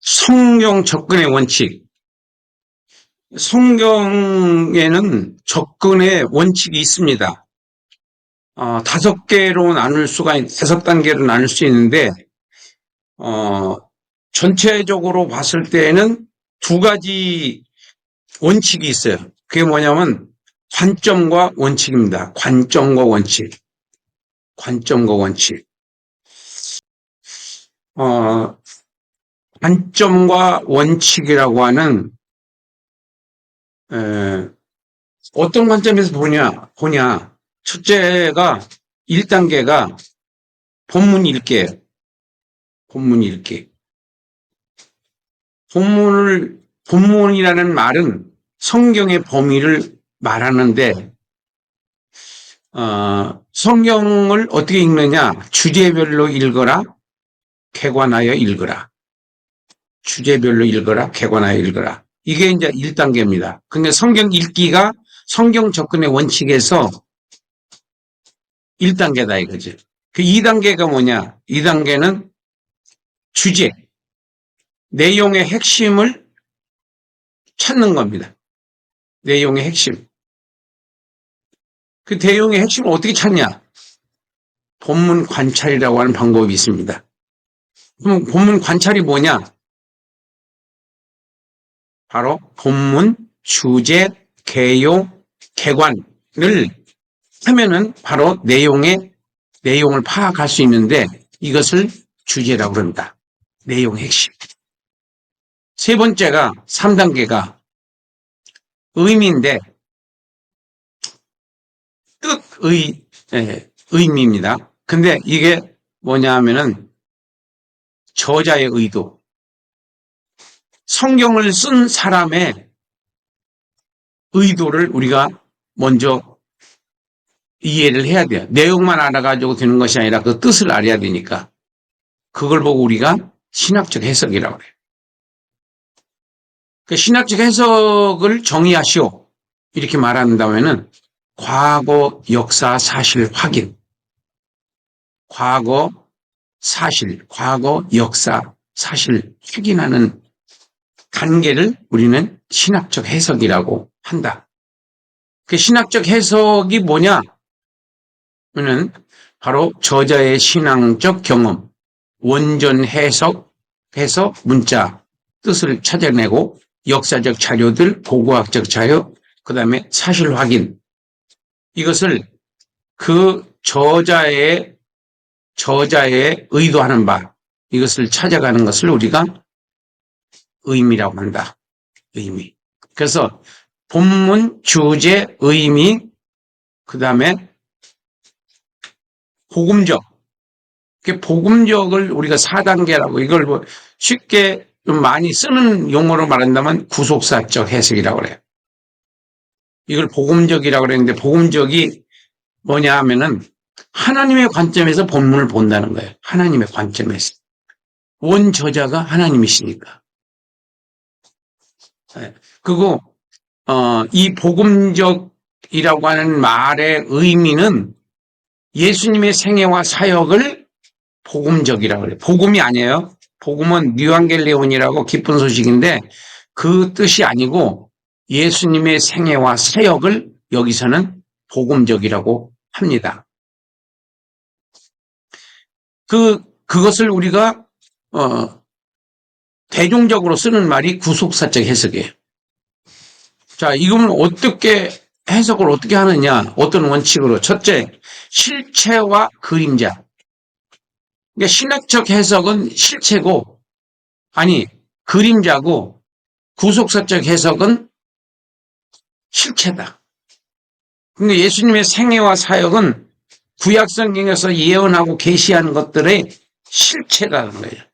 성경 접근의 원칙. 성경에는 접근의 원칙이 있습니다. 5개로 나눌 수가, 5단계로 나눌 수 있는데, 어, 전체적으로 봤을 때에는 2가지 원칙이 있어요. 그게 뭐냐면, 관점과 원칙입니다. 관점과 원칙. 관점과 원칙. 어, 관점과 원칙이라고 하는, 에, 어떤 관점에서 보냐. 첫째가 1단계가 본문 읽기예요. 본문 읽기. 본문이라는 말은 성경의 범위를 말하는데, 성경을 어떻게 읽느냐? 주제별로 읽어라, 객관하여 읽어라. 주제별로 읽어라, 객관하여 읽어라. 이게 이제 1단계입니다. 근데 성경 읽기가 성경 접근의 원칙에서 1단계다 이거지. 그 2단계가 뭐냐? 2단계는 주제, 내용의 핵심을 찾는 겁니다. 내용의 핵심. 그 내용의 핵심을 어떻게 찾냐? 본문 관찰이라고 하는 방법이 있습니다. 그럼 본문 관찰이 뭐냐? 바로 본문, 주제, 개요, 개관을 하면은 바로 내용을 파악할 수 있는데 이것을 주제라고 합니다. 내용 핵심. 세 번째가 3단계가 의미인데 의미입니다. 근데 이게 뭐냐 하면은 저자의 의도. 성경을 쓴 사람의 의도를 우리가 먼저 이해를 해야 돼요. 내용만 알아가지고 되는 것이 아니라 그 뜻을 알아야 되니까. 그걸 보고 우리가 신학적 해석이라고 그래요. 그 신학적 해석을 정의하시오. 이렇게 말한다면은 과거, 역사, 사실 확인. 과거, 사실, 과거, 역사, 사실 확인하는 단계를 우리는 신학적 해석이라고 한다. 그 신학적 해석이 뭐냐? 는 바로 저자의 신앙적 경험, 원전 해석해서 문자, 뜻을 찾아내고 역사적 자료들, 고고학적 자료, 그 다음에 사실 확인. 이것을 그 저자의 의도하는 바, 이것을 찾아가는 것을 우리가 의미라고 한다. 의미. 그래서 본문, 주제, 의미, 그 다음에 복음적. 복음적을 우리가 4단계라고 이걸 뭐 쉽게 좀 많이 쓰는 용어로 말한다면 구속사적 해석이라고 그래요. 이걸 복음적이라고 그랬는데 복음적이 뭐냐 하면은 하나님의 관점에서 본문을 본다는 거예요. 하나님의 관점에서. 원 저자가 하나님이시니까. 그리고 이 복음적이라고 하는 말의 의미는 예수님의 생애와 사역을 복음적이라고 그래요. 복음이 아니에요. 복음은 뉴앙겔리온이라고 기쁜 소식인데 그 뜻이 아니고 예수님의 생애와 사역을 여기서는 복음적이라고 합니다. 그것을 우리가 대중적으로 쓰는 말이 구속사적 해석이에요. 자, 이거는 해석을 어떻게 하느냐? 어떤 원칙으로? 첫째, 실체와 그림자. 그러니까 신학적 해석은 실체고, 그림자고, 구속사적 해석은 실체다. 그러니까 예수님의 생애와 사역은 구약성경에서 예언하고 계시한 것들의 실체라는 거예요.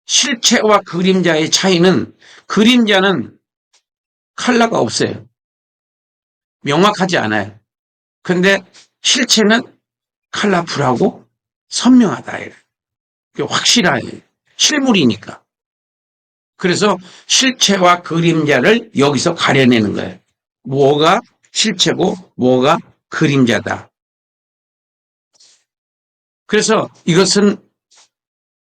실체와 그림자의 차이는 그림자는 컬러가 없어요. 명확하지 않아요. 근데 실체는 컬러풀하고 선명하다. 확실한 실물이니까. 그래서 실체와 그림자를 여기서 가려내는 거예요. 뭐가 실체고 뭐가 그림자다. 그래서 이것은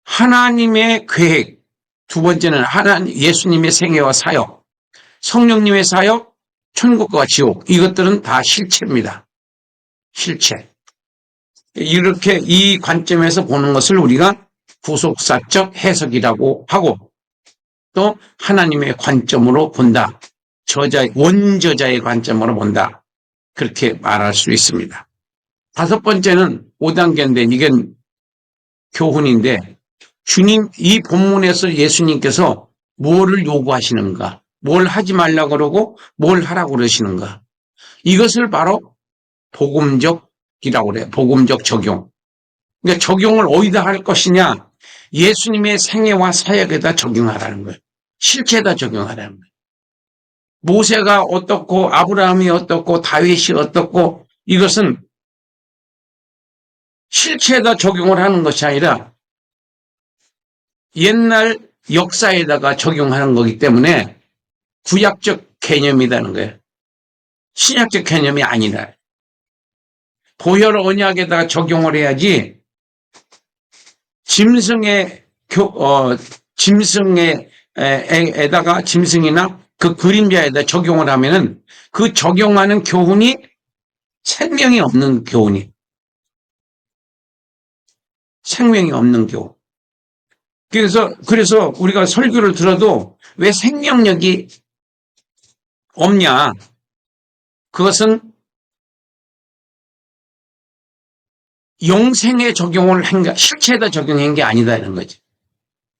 하나님의 계획, 두 번째는 예수님의 생애와 사역, 성령님의 사역, 천국과 지옥, 이것들은 다 실체입니다. 실체. 이렇게 이 관점에서 보는 것을 우리가 구속사적 해석이라고 하고, 또 하나님의 관점으로 본다. 원저자의 관점으로 본다. 그렇게 말할 수 있습니다. 다섯 번째는 5단계인데 이건 교훈인데, 주님, 이 본문에서 예수님께서 뭐를 요구하시는가, 뭘 하지 말라고 그러고 뭘 하라고 그러시는가, 이것을 바로 복음적이라고 그래요. 복음적 적용. 그러니까 적용을 어디다 할 것이냐, 예수님의 생애와 사역에다 적용하라는 거예요. 실체에다 적용하라는 거예요. 모세가 어떻고 아브라함이 어떻고 다윗이 어떻고, 이것은 실체에다 적용을 하는 것이 아니라 옛날 역사에다가 적용하는 거기 때문에 구약적 개념이라는 거예요. 신약적 개념이 아니라. 보혈 언약에다가 적용을 해야지, 짐승이나 그 그림자에다 적용을 하면은 그 적용하는 교훈이 생명이 없는 교훈이. 생명이 없는 교훈. 그래서 우리가 설교를 들어도 왜 생명력이 없냐? 그것은 영생에 적용을 실체에다 적용한 게 아니다, 이런 거지.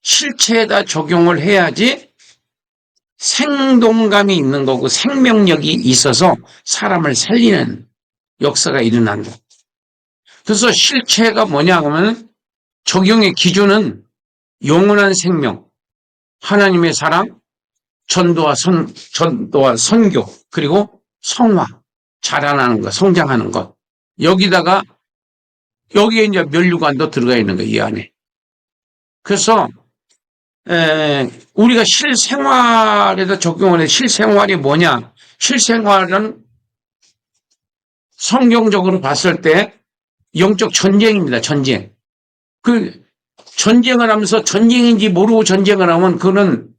실체에다 적용을 해야지 생동감이 있는 거고 생명력이 있어서 사람을 살리는 역사가 일어난다. 그래서 실체가 뭐냐 하면 적용의 기준은 영원한 생명, 하나님의 사랑, 전도와 선교, 그리고 성화, 자라나는 것, 성장하는 것. 여기에 이제 면류관도 들어가 있는 거예요, 이 안에. 그래서 우리가 실생활에다 적용을 해. 실생활이 뭐냐? 실생활은 성경적으로 봤을 때 영적 전쟁입니다. 전쟁. 그 전쟁을 하면서 전쟁인지 모르고 전쟁을 하면 그거는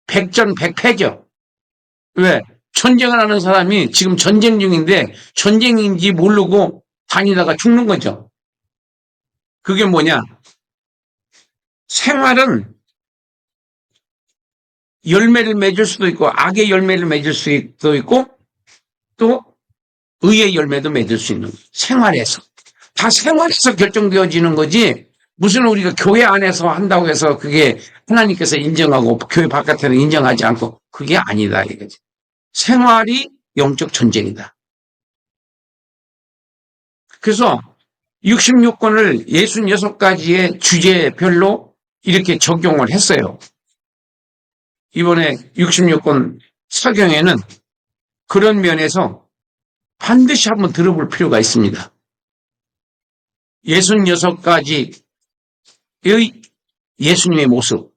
백전백패죠. 왜? 전쟁을 하는 사람이 지금 전쟁 중인데 전쟁인지 모르고 다니다가 죽는 거죠. 그게 뭐냐? 생활은 열매를 맺을 수도 있고 악의 열매를 맺을 수도 있고 또 의의 열매도 맺을 수 있는 거예요. 생활에서. 다 생활에서 결정되어지는 거지, 무슨 우리가 교회 안에서 한다고 해서 그게 하나님께서 인정하고 교회 바깥에는 인정하지 않고, 그게 아니다 이거지. 생활이 영적 전쟁이다. 그래서 66권을 66가지의 주제별로 이렇게 적용을 했어요. 이번에 66권 서경에는 그런 면에서 반드시 한번 들어볼 필요가 있습니다. 66가지의 예수님의 모습,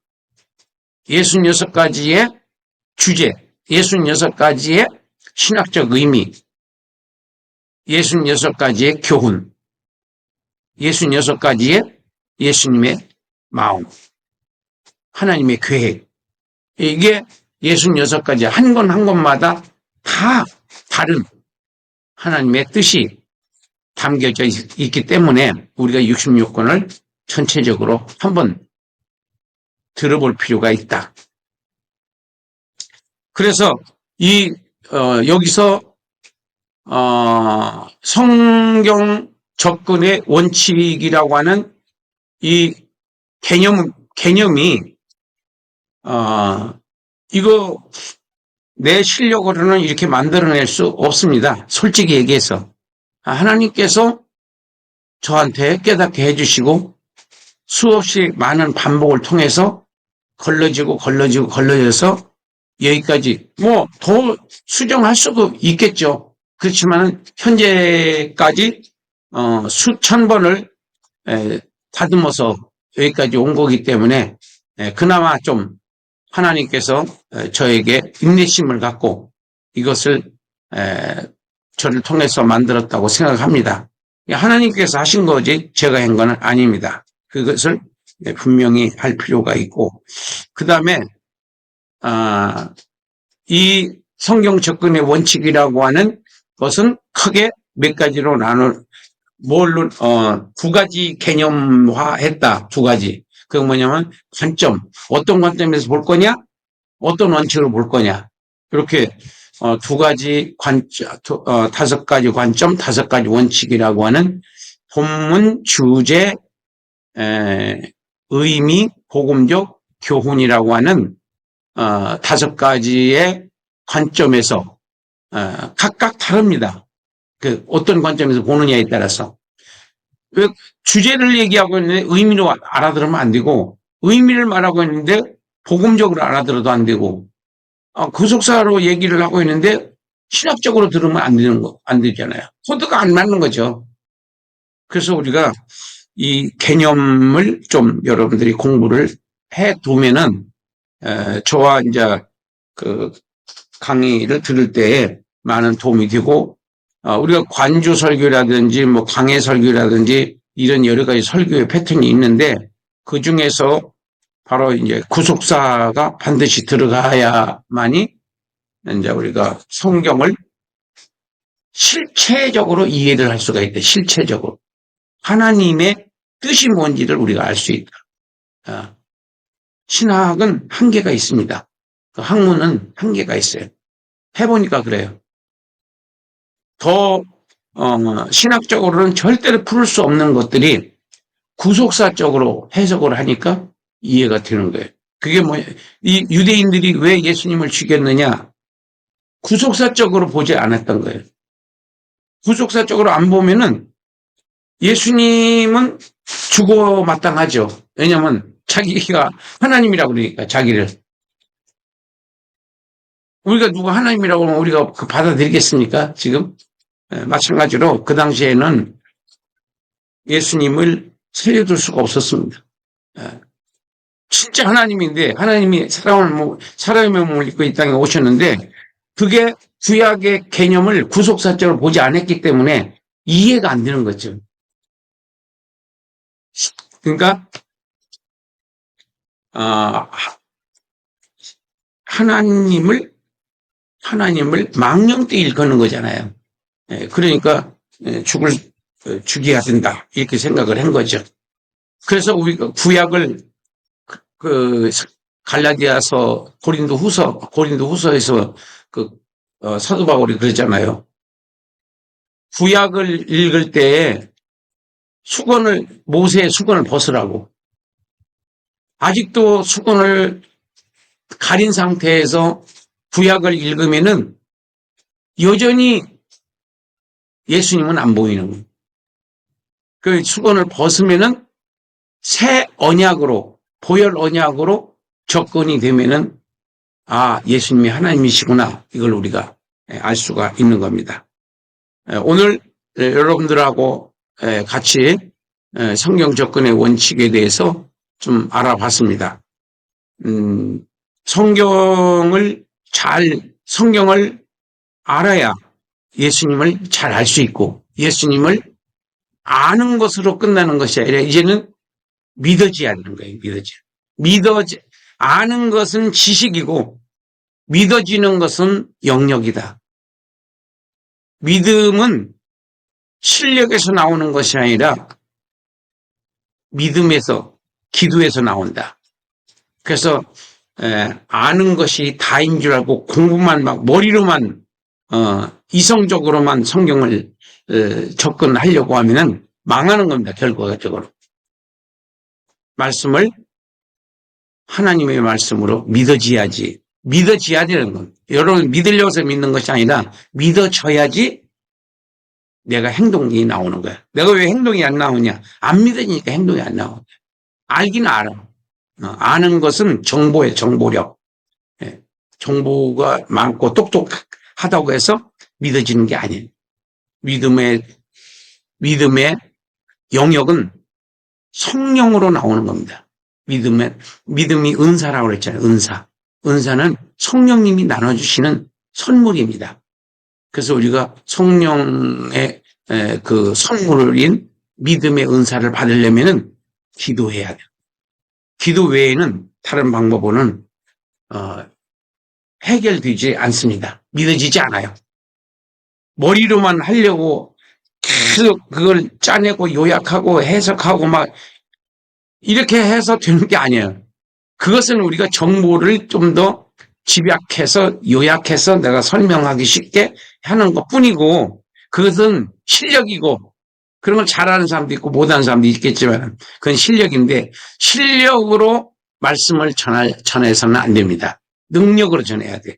66가지의 주제, 66가지의 신학적 의미, 66가지의 교훈, 66가지의 예수님의 마음, 하나님의 계획. 이게 66가지 한 권 한 권마다 다 다른 하나님의 뜻이 담겨져 있기 때문에 우리가 66권을 전체적으로 한번 들어볼 필요가 있다. 그래서 여기서 성경 접근의 원칙이라고 하는 이 개념이 이거 내 실력으로는 이렇게 만들어낼 수 없습니다. 솔직히 얘기해서. 하나님께서 저한테 깨닫게 해주시고 수없이 많은 반복을 통해서 걸러져서 여기까지 더 수정할 수도 있겠죠. 그렇지만 현재까지 수천 번을 다듬어서 여기까지 온 거기 때문에 그나마 좀 하나님께서 저에게 인내심을 갖고 이것을 저를 통해서 만들었다고 생각합니다. 하나님께서 하신 거지 제가 한 건 아닙니다. 그것을 분명히 할 필요가 있고, 그 다음에 이 성경 접근의 원칙이라고 하는 것은 크게 몇 가지로 뭘로 두 가지 개념화했다. 두 가지. 그게 뭐냐면 관점. 어떤 관점에서 볼 거냐? 어떤 원칙으로 볼 거냐? 이렇게 두 가지 관점, 다섯 가지 관점, 다섯 가지 원칙이라고 하는 본문 주제, 의미, 복음적 교훈이라고 하는 다섯 가지의 관점에서 각각 다릅니다. 그 어떤 관점에서 보느냐에 따라서. 왜 주제를 얘기하고 있는데 의미로 알아들으면 안 되고, 의미를 말하고 있는데 복음적으로 알아들어도 안 되고, 구속사로 얘기를 하고 있는데 신학적으로 들으면 안 되잖아요. 코드가 안 맞는 거죠. 그래서 우리가 이 개념을 좀 여러분들이 공부를 해 두면은, 저와 이제 그 강의를 들을 때에 많은 도움이 되고, 우리가 관주 설교라든지 뭐 강해 설교라든지 이런 여러 가지 설교의 패턴이 있는데, 그 중에서 바로 이제 구속사가 반드시 들어가야만이 이제 우리가 성경을 실체적으로 이해를 할 수가 있다. 실체적으로. 하나님의 뜻이 뭔지를 우리가 알 수 있다. 신학은 한계가 있습니다. 그 학문은 한계가 있어요. 해보니까 그래요. 더 신학적으로는 절대로 풀 수 없는 것들이 구속사적으로 해석을 하니까 이해가 되는 거예요. 그게 이 유대인들이 왜 예수님을 죽였느냐? 구속사적으로 보지 않았던 거예요. 구속사적으로 안 보면은 예수님은 죽어 마땅하죠. 왜냐하면 자기가 하나님이라고 그러니까 자기를. 우리가 누가 하나님이라고 하면 우리가 받아들이겠습니까? 지금? 마찬가지로 그 당시에는 예수님을 살려둘 수가 없었습니다. 진짜 하나님인데 하나님이 사람의 몸을 입고 이 땅에 오셨는데 그게 구약의 개념을 구속사적으로 보지 않았기 때문에 이해가 안 되는 거죠. 그러니까 하나님을 망령되이 일컫는 거잖아요. 그러니까 죽여야 된다 이렇게 생각을 한 거죠. 그래서 우리가 구약을 그 갈라디아서 고린도후서에서 사도 바울이 그러잖아요. 구약을 읽을 때에 모세의 수건을 벗으라고. 아직도 수건을 가린 상태에서 구약을 읽으면은 여전히 예수님은 안 보이는 거예요. 그 수건을 벗으면은 새 언약으로, 보혈 언약으로 접근이 되면은 예수님이 하나님이시구나. 이걸 우리가 알 수가 있는 겁니다. 오늘 여러분들하고 같이 성경 접근의 원칙에 대해서 좀 알아봤습니다. 성경을 알아야 예수님을 잘 알 수 있고, 예수님을 아는 것으로 끝나는 것이 아니라 이제는 믿어져야 하는 거예요. 아는 것은 지식이고 믿어지는 것은 영역이다. 믿음은 실력에서 나오는 것이 아니라 믿음에서, 기도에서 나온다. 그래서 아는 것이 다인 줄 알고 공부만 머리로만 이성적으로만 성경을 접근하려고 하면은 망하는 겁니다. 결과적으로. 말씀을 하나님의 말씀으로 믿어져야 되는 겁니다. 여러분 믿으려고 해서 믿는 것이 아니라 믿어져야지 내가 행동이 나오는 거야. 내가 왜 행동이 안 나오냐? 안 믿으니까 행동이 안 나오는 거야. 알기는 알아. 아는 것은 정보예요. 정보력. 정보가 많고 똑똑하다고 해서 믿어지는 게 아니에요. 믿음의 영역은 성령으로 나오는 겁니다. 믿음이 은사라고 그랬잖아요. 은사는 성령님이 나눠주시는 선물입니다. 그래서 우리가 성령의 그 선물인 믿음의 은사를 받으려면은 기도해야 돼요. 기도 외에는 다른 방법으로는 해결되지 않습니다. 믿어지지 않아요. 머리로만 하려고 계속 그걸 짜내고 요약하고 해석하고 막 이렇게 해서 되는 게 아니에요. 그것은 우리가 정보를 좀 더 집약해서 요약해서 내가 설명하기 쉽게 하는 것 뿐이고, 그것은 실력이고, 그런 걸 잘하는 사람도 있고 못하는 사람도 있겠지만 그건 실력인데, 실력으로 말씀을 전해서는 안 됩니다. 능력으로 전해야 돼.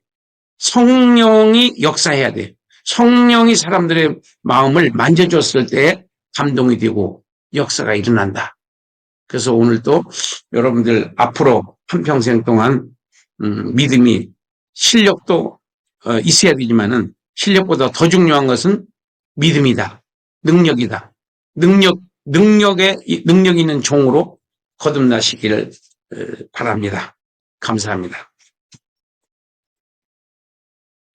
성령이 역사해야 돼. 성령이 사람들의 마음을 만져줬을 때 감동이 되고 역사가 일어난다. 그래서 오늘도 여러분들 앞으로 한평생 동안 믿음이, 실력도 있어야 되지만은 실력보다 더 중요한 것은 믿음이다. 능력이다. 능력 있는 종으로 거듭나시기를 바랍니다. 감사합니다.